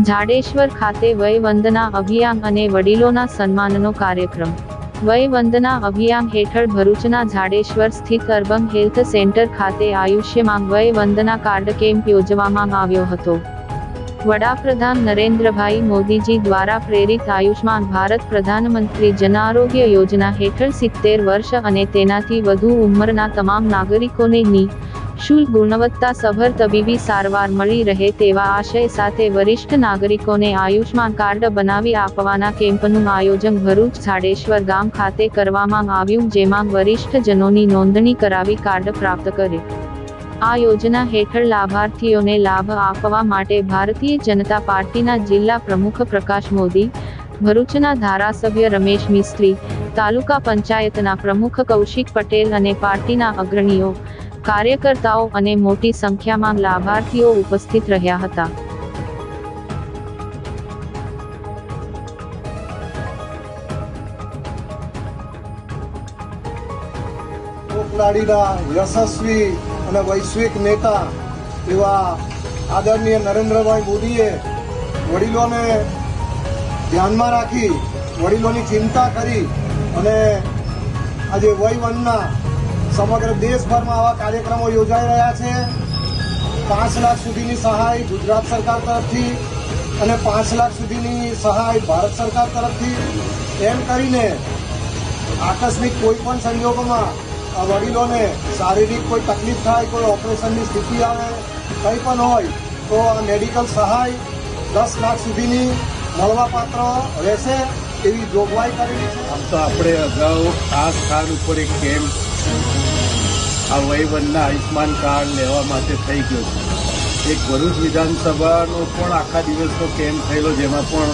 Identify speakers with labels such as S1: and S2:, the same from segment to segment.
S1: જાડેશ્વર ખાતે વય વંદના અભિયાન અને વડીલોના સન્માનનો કાર્યક્રમ। વય વંદના અભિયાન હેઠળ ભરૂચના જાડેશ્વર સ્થિત અર્બન હેલ્થ સેન્ટર ખાતે આયુષ્યમાન વય વંદના કાર્ડ કેમ્પ યોજવામાં આવ્યો હતો। વડાપ્રધાન નરેન્દ્રભાઈ મોદીજી દ્વારા પ્રેરિત આયુષ્માન ભારત પ્રધાનમંત્રી જન આરોગ્ય યોજના હેઠળ 70 વર્ષ અને તેનાથી વધુ ઉંમરના તમામ નાગરિકોને નિઃશુલ્ક ગુણવત્તાસભર તબીબી સારવાર મળી રહે તેવા આશય સાથે વરિષ્ઠ નાગરિકોને આયુષ્માન કાર્ડ બનાવી આપવાના કેમ્પનું આયોજન ભરૂચ જાડેશ્વર ગામ ખાતે કરવામાં આવ્યું, જેમાં વરિષ્ઠ જનોની નોંધણી કરાવી કાર્ડ પ્રાપ્ત કરે। આ યોજના હેઠળ લાભાર્થીઓને લાભ આપવા માટે ભારતીય જનતા પાર્ટીના જિલ્લા પ્રમુખ પ્રકાશ મોદી, ભરૂચના ધારાસભ્ય રમેશ મિસ્ત્રી, તાલુકા પંચાયતના પ્રમુખ કૌશિક પટેલ અને પાર્ટીના અગ્રણીઓ, કાર્યકર્તાઓ અને મોટી સંખ્યામાં લાભાર્થીઓ ઉપસ્થિત રહ્યા હતા।
S2: યશસ્વી અને વૈશ્વિક નેતા એવા આદરણીય નરેન્દ્રભાઈ મોદીએ વડીલોને ધ્યાનમાં રાખી, વડીલોની ચિંતા કરી અને આજે વયવંદના સમગ્ર દેશભરમાં આવા કાર્યક્રમો યોજાઈ રહ્યા છે। 5 લાખ સુધીની સહાય ગુજરાત સરકાર તરફથી અને 5 લાખ સુધીની સહાય ભારત સરકાર તરફથી એમ કરીને આકસ્મિક કોઈ પણ સંજોગોમાં વડીલોને શારીરિક કોઈ તકલીફ થાય, કોઈ ઓપરેશનની સ્થિતિ આવે, કંઈ પણ હોય તો આ મેડિકલ સહાય 10 લાખ સુધીની મળવાપાત્ર રહેશે એવી જોગવાઈ કરેલી છે।
S3: આમ તો આપણે અગાઉ આ સ્થાન ઉપર એક કેમ્પ આ વયવંદના આયુષ્માન કાર્ડ લેવા માટે થઈ ગયો છે। એક ભરૂચ વિધાનસભાનો પણ આખા દિવસનો કેમ્પ થયેલો, જેમાં પણ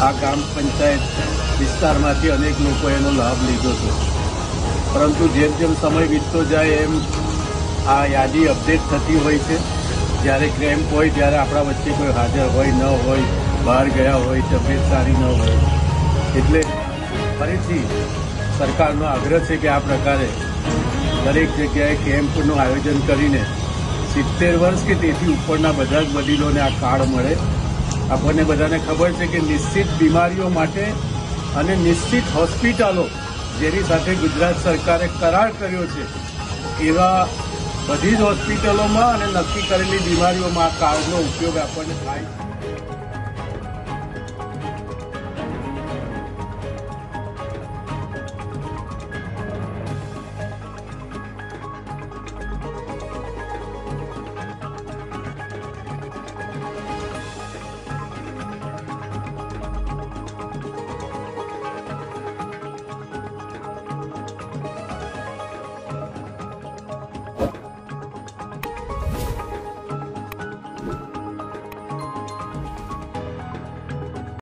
S3: આ ગ્રામ પંચાયત વિસ્તારમાંથી અનેક લોકો એનો લાભ લીધો હતો। પરંતુ જેમ જેમ સમય વીતતો જાય એમ આ યાદી અપડેટ થતી હોય છે। જ્યારે કેમ્પ હોય ત્યારે આપણા વચ્ચે કોઈ હાજર હોય ન હોય, બહાર ગયા હોય, તબિયત સારી ન હોય, એટલે ફરીથી સરકારનો આગ્રહ છે કે આ પ્રકારે દરેક જગ્યાએ કેમ્પનું આયોજન કરીને 70 વર્ષ કે તેથી ઉપરના બધા જ વડીલોને આ કાર્ડ મળે। આપણને બધાને ખબર છે કે નિશ્ચિત બીમારીઓ માટે અને નિશ્ચિત હોસ્પિટલો જેની સાથે ગુજરાત સરકારે કરાર કર્યો છે એવા બધી જ હોસ્પિટલોમાં અને નક્કી કરેલી બીમારીઓમાં આ કાર્ડનો ઉપયોગ આપણને થાય।